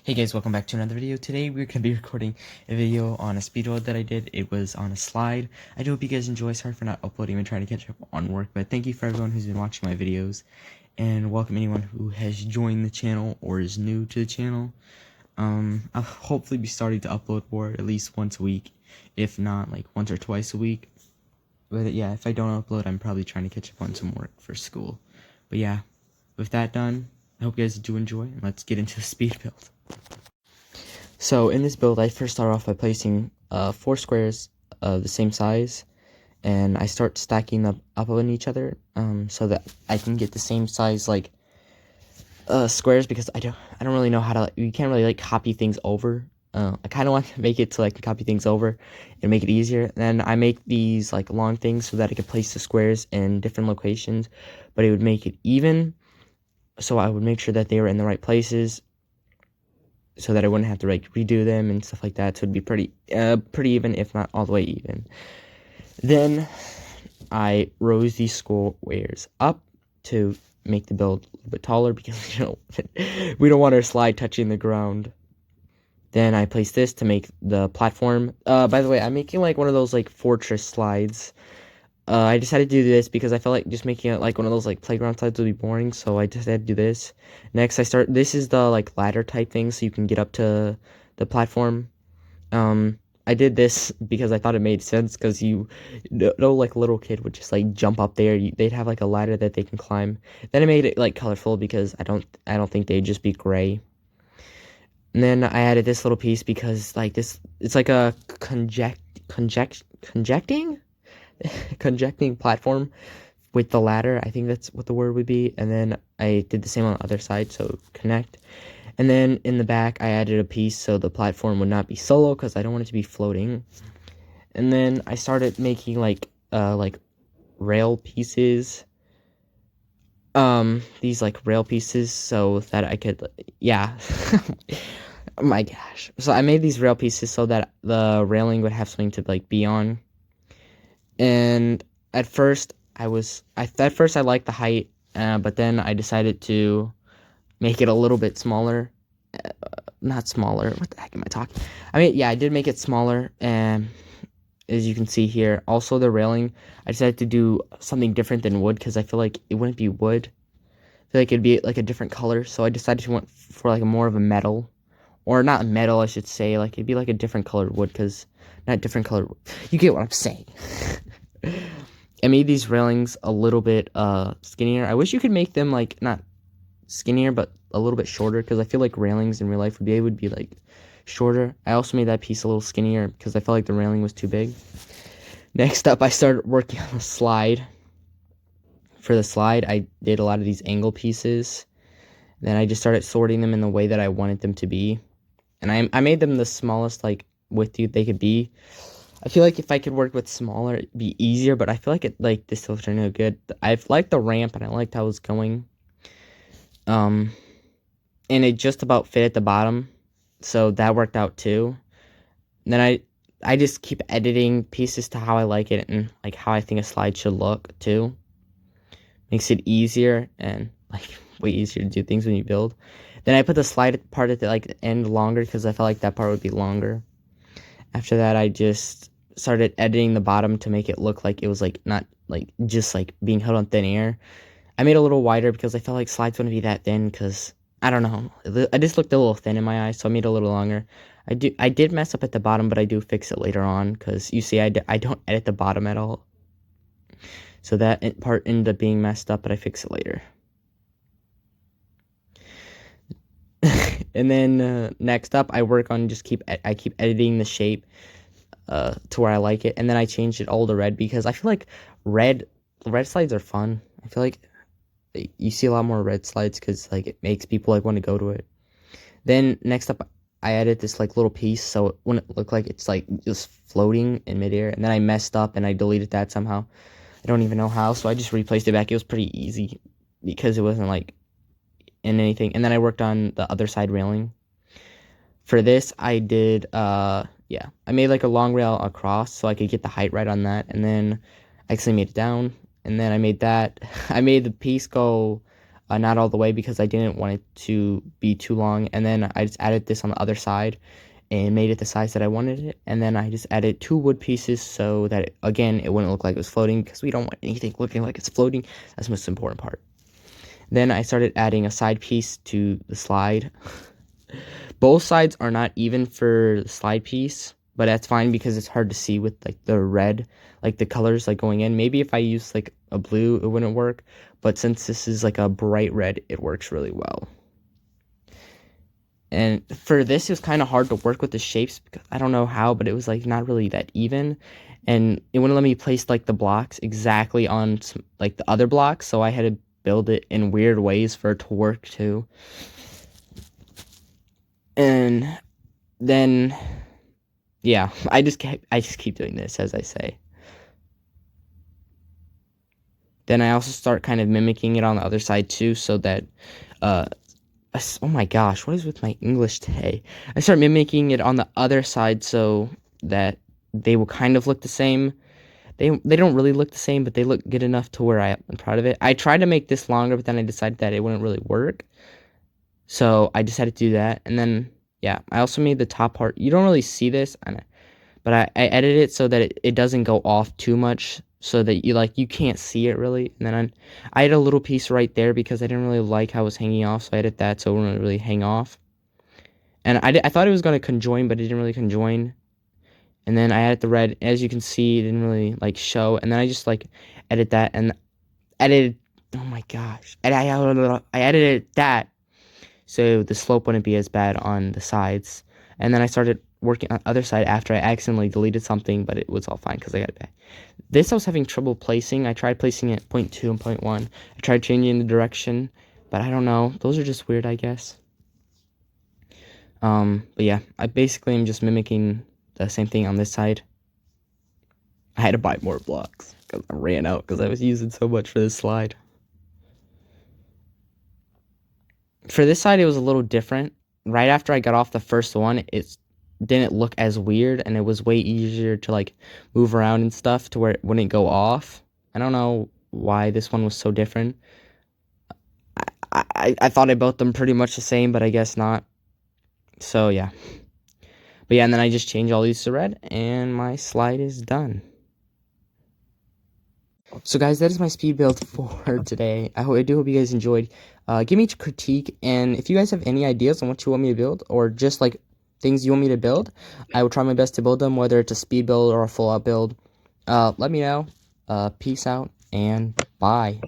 Hey guys, welcome back to another video. Today we're going to be recording a video on a speedrun that I did. It was on a slide. I do hope you guys enjoy. Sorry for not uploading and trying to catch up on work, but thank you for everyone who's been watching my videos. And welcome anyone who has joined the channel or is new to the channel. I'll hopefully be starting to upload more at least once a week, if not like once or twice a week. But yeah, if I don't upload, I'm probably trying to catch up on some work for school. But yeah, with that done, I hope you guys do enjoy, and let's get into the speed build. So in this build, I first start off by placing 4 squares of the same size, and I start stacking them up on each other so that I can get the same size like squares, because I don't really know how to, you can't really like copy things over. I kind of want to make it so I can copy things over and make it easier. And then I make these like long things so that I can place the squares in different locations, but it would make it even. So I would make sure that they were in the right places, so that I wouldn't have to like redo them and stuff like that. So it'd be pretty even, if not all the way even. Then I rose these squares up to make the build a little bit taller, because we don't want our slide touching the ground. Then I placed this to make the platform. By the way, I'm making like one of those like fortress slides. I decided to do this because I felt like just making it like one of those like playground slides would be boring, so I decided to do this. Next, this is the like ladder type thing, so you can get up to the platform. I did this because I thought it made sense, because like a little kid would just like jump up there. They'd have like a ladder that they can climb. Then I made it like colorful, because I don't think they'd just be gray. And then I added this little piece because like this, it's like a conjecting platform with the ladder. I think that's what the word would be. And then I did the same on the other side, so connect. And then in the back, I added a piece so the platform would not be solo, because I don't want it to be floating. And then I started making like rail pieces. These like rail pieces so that I could, yeah. Oh my gosh. So I made these rail pieces so that the railing would have something to like be on. And at first I liked the height, but then I decided to make it a little bit smaller. Not smaller. What the heck am I talking? I mean, yeah, I did make it smaller, and as you can see here, also the railing, I decided to do something different than wood, because I feel like it wouldn't be wood. I feel like it'd be like a different color, so I decided to went for like a more of a metal, or not metal, I should say. Like it'd be like a different colored wood, because not different colored. You get what I'm saying. I made these railings a little bit skinnier. I wish you could make them like not skinnier, but a little bit shorter, because I feel like railings in real life would be like shorter. I also made that piece a little skinnier because I felt like the railing was too big. Next up, I started working on the slide. For the slide, I did a lot of these angle pieces. Then I just started sorting them in the way that I wanted them to be. And I made them the smallest like width they could be. I feel like if I could work with smaller, it'd be easier, but I feel like this still turned out good. I've liked the ramp, and I liked how it was going. And it just about fit at the bottom, so that worked out too. And then I just keep editing pieces to how I like it, and like how I think a slide should look too. Makes it easier, and like way easier to do things when you build. Then I put the slide part at the like end longer, because I felt like that part would be longer. After that, I just started editing the bottom to make it look like it was like not like just like being held on thin air. I made it a little wider because I felt like slides wouldn't be that thin, because I don't know, I just looked a little thin in my eyes, so I made it a little longer. I did mess up at the bottom, but I do fix it later on, because you see I don't edit the bottom at all, so that part ended up being messed up, but I fix it later. And then next up, I work on keep editing the shape to where I like it, and then I changed it all to red, because I feel like red slides are fun. I feel like you see a lot more red slides, because like it makes people like want to go to it. Then next up, I added this like little piece, so it wouldn't look like it's like just floating in midair. And then I messed up and I deleted that somehow. I don't even know how, so I just replaced it back. It was pretty easy because it wasn't like in anything. And then I worked on the other side railing. For this, I did yeah, I made like a long rail across so I could get the height right on that, and then I actually made it down, and then I made that. I made the piece go not all the way because I didn't want it to be too long. And then I just added this on the other side and made it the size that I wanted it. And then I just added 2 wood pieces so that, again, it wouldn't look like it was floating, because we don't want anything looking like it's floating. That's the most important part. Then I started adding a side piece to the slide. Both sides are not even for the slide piece, but that's fine because it's hard to see with like the red, like the colors like going in. Maybe if I use like a blue, it wouldn't work, but since this is like a bright red, it works really well. And for this, it was kind of hard to work with the shapes because I don't know how, but it was like not really that even, and it wouldn't let me place like the blocks exactly on like the other blocks, so I had to build it in weird ways for it to work too. And then, yeah, I just keep doing this, as I say. Then I also start kind of mimicking it on the other side too, so that, oh my gosh, what is with my English today? I start mimicking it on the other side so that they will kind of look the same. They don't really look the same, but they look good enough to where I'm proud of it. I tried to make this longer, but then I decided that it wouldn't really work. So I decided to do that. And then, yeah, I also made the top part. You don't really see this, but I edited it so that it doesn't go off too much, so that you can't see it really. And then I had a little piece right there because I didn't really like how it was hanging off, so I edited that so it wouldn't really hang off. And I thought it was going to conjoin, but it didn't really conjoin. And then I added the red. As you can see, it didn't really like show. And then I just like edit that and edited. Oh my gosh! I edited that so the slope wouldn't be as bad on the sides. And then I started working on the other side after I accidentally deleted something, but it was all fine because I got it back. This I was having trouble placing. I tried placing it 0.2 and 0.1. I tried changing the direction, but I don't know. Those are just weird, I guess. But yeah, I basically am just mimicking the same thing on this side. I had to buy more blocks because I ran out because I was using so much for this slide. For this side, it was a little different. Right after I got off the first one, it didn't look as weird, and it was way easier to like move around and stuff to where it wouldn't go off. I don't know why this one was so different. I thought I built them pretty much the same, but I guess not. So yeah. But yeah, and then I just change all these to red, and my slide is done. So guys, that is my speed build for today. I do hope you guys enjoyed. Give me a critique, and if you guys have any ideas on what you want me to build, or just like things you want me to build, I will try my best to build them, whether it's a speed build or a full out build. Let me know. Peace out, and bye.